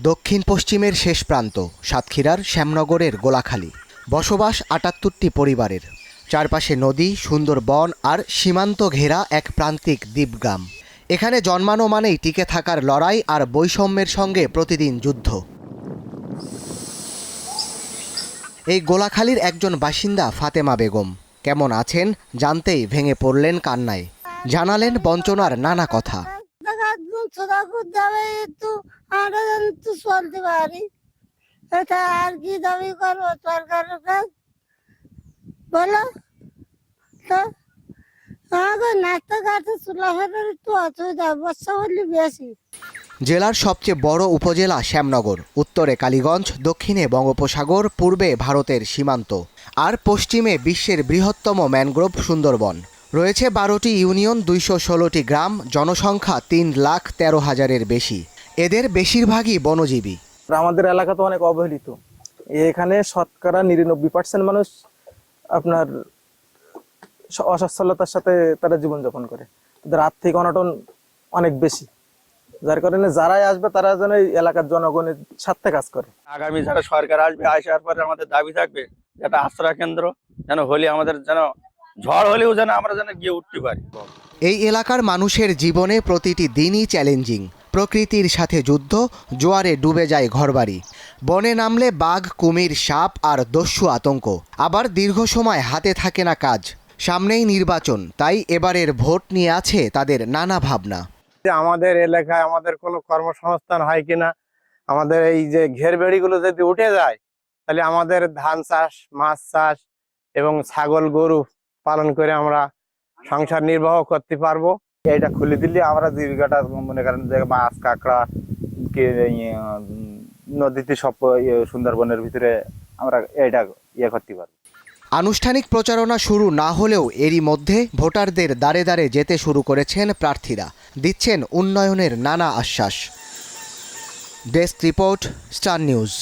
দক্ষিণ পশ্চিমের শেষ প্রান্ত সাতক্ষীরার শ্যামনগরের গোলাখালী। বসবাস ৭৮টি পরিবারের। চারপাশে নদী, সুন্দর বন আর সীমান্ত ঘেরা এক প্রান্তিক দ্বীপগ্রাম। এখানে জন্মানো মানেই টিকে থাকার লড়াই আর বৈষম্যের সঙ্গে প্রতিদিন যুদ্ধ। এই গোলাখালীর একজন বাসিন্দা ফাতেমা বেগম কেমন আছেন জানতেই ভেঙে পড়লেন কান্নায়। জানালেন বঞ্চনার নানা কথা। চলতে পারি, এটা আর কি দাবি করবো সরকারের কাছে বলো তো? আমাকে রাস্তাঘাটে চলাফেরার একটু অসুবিধা, বর্ষা হলে বেশি। জেলার সবচেয়ে বড় উপজেলা শ্যামনগর, উত্তরে কালীগঞ্জ, দক্ষিণে বঙ্গোপসাগর, পূর্বে ভারতের সীমান্ত আর পশ্চিমে বিশ্বের বৃহত্তম ম্যানগ্রোভ সুন্দরবন। রয়েছে ১২টি ইউনিয়ন, ২১৬টি গ্রাম, জনসংখ্যা ৩,১৩,০০০-এর বেশি। এদের বেশিরভাগই বনজীবী। আমাদের এলাকা তো অনেক অবহেলিত। এখানে শতকরা ৯৯% মানুষ আপনার অসচ্ছলতার সাথে তারা জীবনযাপন করে। তাদের আর্থিক অনটন অনেক বেশি, যার কারণে যারাই আসবে তারা যেন এই এলাকার জনগণের স্বার্থে কাজ করে। আগামী যারা সরকার আসবে, আসার পরে আমাদের দাবি থাকবে একটা আশ্রয় কেন্দ্র যেন হলে আমাদের যেন ঝড় হলেও যেন আমরা যেন গিয়ে উঠতে পারি। এই এলাকার মানুষের জীবনে প্রতিটি দিনই চ্যালেঞ্জিং। প্রকৃতির সাথে যুদ্ধ, জোয়ারে ডুবে যায় ঘরবাড়ি, বনে নামলে বাঘ, কুমির, সাপ আর দস্যু আতঙ্ক। আবার দীর্ঘ সময় হাতে থাকে না কাজ। সামনেই নির্বাচন, তাই এবারের ভোট নিয়ে আছে তাদের নানা ভাবনা। আমাদের এলাকায় আমাদের কোনো কর্মসংস্থান হয় কিনা, আমাদের এই যে ঘেরবেড়িগুলো যদি উঠে যায় তাহলে আমাদের ধান চাষ, মাছ চাষ এবং ছাগল গরু পালন করে আমরা সংসার নির্বাহ করতে পারবো। এটা খুলে দিলে আমরা জীবিকাটা মনে করেন যে মাছ, কাঁকড়া, নদীতে সব সুন্দরবনের ভিতরে আমরা এটা করতে পারবো। আনুষ্ঠানিক প্রচারণা শুরু না হলেও এরই মধ্যে ভোটারদের দ্বারে দ্বারে যেতে শুরু করেছেন প্রার্থীরা, দিচ্ছেন উন্নয়নের নানা আশ্বাস। Desk report, star news.